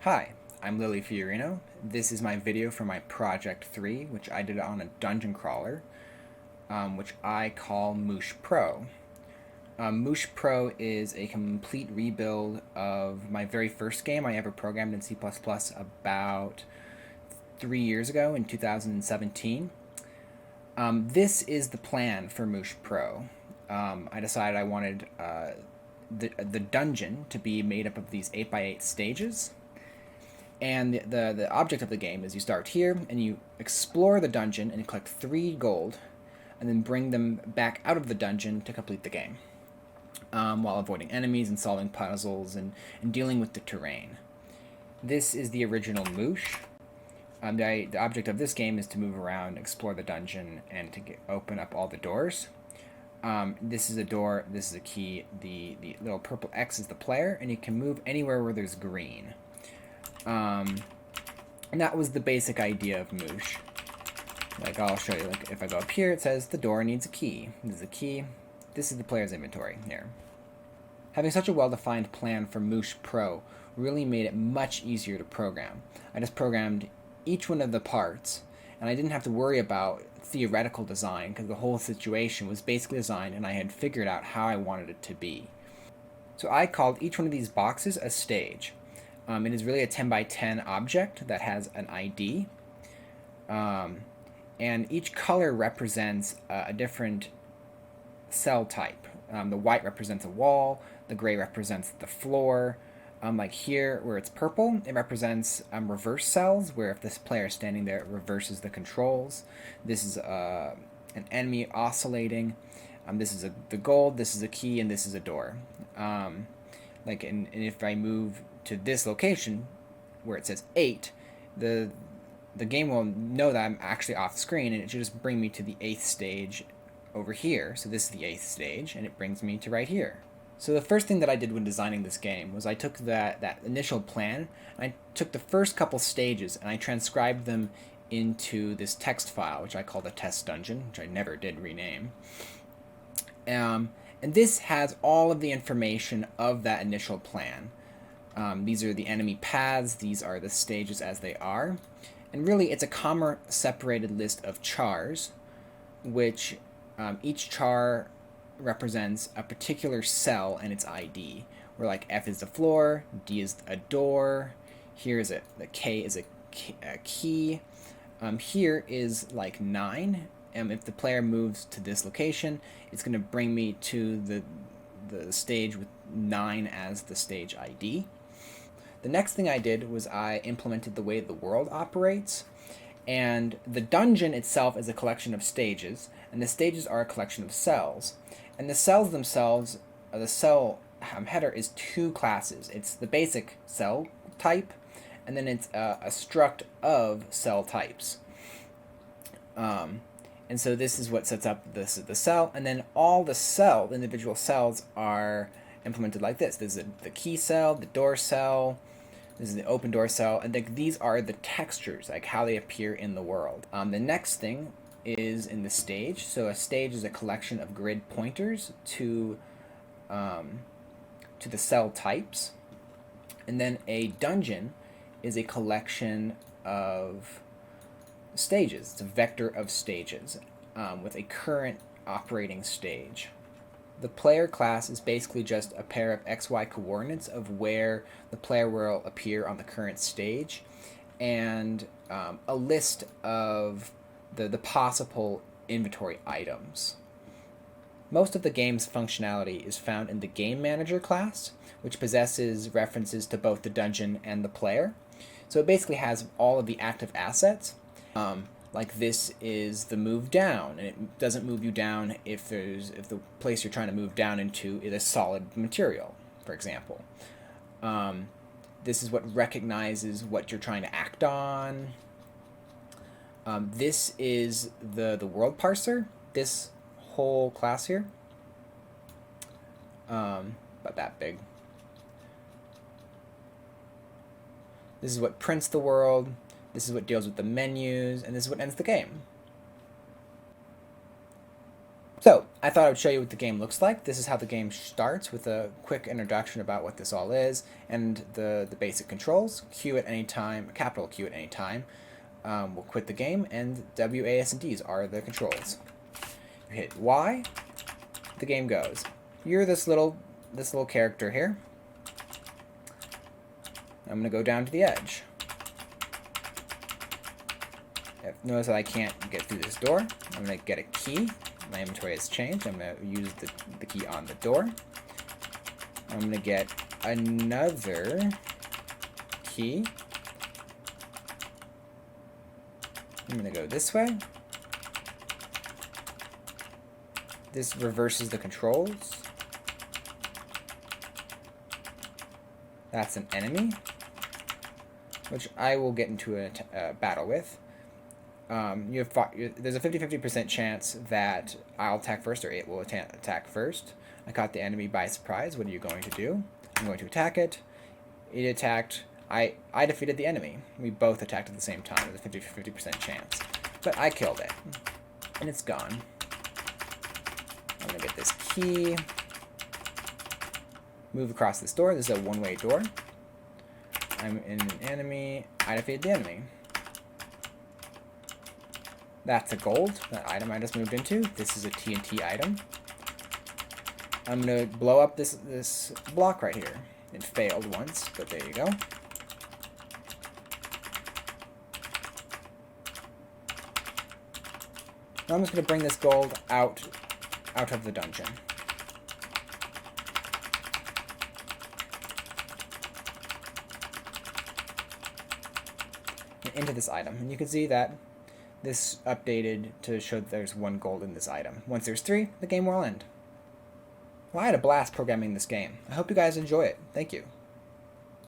Hi, I'm Lily Fiorino. This is my video for my Project 3, which I did on a dungeon crawler, which I call MooshPro. MooshPro is a complete rebuild of my very first game I ever programmed in C++ about 3 years ago in 2017. This is the plan for MooshPro. I decided I wanted the dungeon to be made up of these 8x8 stages. And the object of the game is you start here and you explore the dungeon and you collect 3 gold and then bring them back out of the dungeon to complete the game, while avoiding enemies and solving puzzles and dealing with the terrain. This is the original Moosh. The object of this game is to move around, explore the dungeon, and to open up all the doors. This is a door, this is a key, the little purple X is the player, and you can move anywhere where there's green. And that was the basic idea of Moosh. Like, I'll show you, like, if I go up here, it says the door needs a key. This is a key. This is the player's inventory here. Having such a well-defined plan for MooshPro really made it much easier to program. I just programmed each one of the parts, and I didn't have to worry about theoretical design because the whole situation was basically designed and I had figured out how I wanted it to be. So I called each one of these boxes a stage. It is really a 10 by 10 object that has an ID. And each color represents a different cell type. The white represents a wall, the gray represents the floor. Like here, where it's purple, it represents reverse cells, where if this player is standing there, it reverses the controls. This is an enemy oscillating. This is the gold, this is a key, and this is a door. And if I move to this location where it says 8, the game will know that I'm actually off screen, and it should just bring me to the 8th stage over here. So this is the 8th stage, and it brings me to right here. So the first thing that I did when designing this game was I took that initial plan, and I took the first couple stages, and I transcribed them into this text file, which I call the test dungeon, which I never did rename. And this has all of the information of that initial plan. These are the enemy paths, these are the stages as they are. And really, it's a comma-separated list of chars, which each char represents a particular cell and its ID, where like F is the floor, D is a door, here is the K is a key, here is like 9. If the player moves to this location, it's going to bring me to the stage with 9 as the stage ID. The next thing I did was I implemented the way the world operates, and the dungeon itself is a collection of stages, and the stages are a collection of cells. And the cells themselves, the cell header is 2 classes. It's the basic cell type, and then it's a struct of cell types. And so this is what sets up the cell, and then all the individual cells are implemented like this. This is the key cell, the door cell, this is the open door cell, and these are the textures, like how they appear in the world. The next thing is in the stage. So a stage is a collection of grid pointers to the cell types. And then a dungeon is a collection of stages. It's a vector of stages with a current operating stage. The player class is basically just a pair of XY coordinates of where the player will appear on the current stage, and a list of the possible inventory items. Most of the game's functionality is found in the Game Manager class, which possesses references to both the dungeon and the player. So it basically has all of the active assets. Like this is the move down, and it doesn't move you down if the place you're trying to move down into is a solid material, for example. This is what recognizes what you're trying to act on. This is the world parser, this whole class here, about that big. This is what prints the world. This is what deals with the menus, and this is what ends the game. So, I thought I would show you what the game looks like. This is how the game starts, with a quick introduction about what this all is, and the basic controls. Q at any time, capital Q at any time. We'll quit the game, and W, A, S, and Ds are the controls. You hit Y, the game goes. You're this little character here. I'm going to go down to the edge. Notice that I can't get through this door. I'm going to get a key. My inventory has changed. I'm going to use the key on the door. I'm going to get another key. I'm going to go this way. This reverses the controls. That's an enemy, which I will get into a battle with. There's a 50-50% chance that I'll attack first or it will attack first. I caught the enemy by surprise. What are you going to do? I'm going to attack it. It attacked. I defeated the enemy. We both attacked at the same time with a 50-50% chance. But I killed it. And it's gone. I'm going to get this key. Move across this door. This is a one-way door. I'm in an enemy. I defeated the enemy. That's a gold, that item I just moved into. This is a TNT item. I'm going to blow up this block right here. It failed once, but there you go. Now I'm just going to bring this gold out of the dungeon. And into this item. And you can see that this updated to show that there's 1 gold in this item. Once there's 3, the game will end. Well, I had a blast programming this game. I hope you guys enjoy it. Thank you.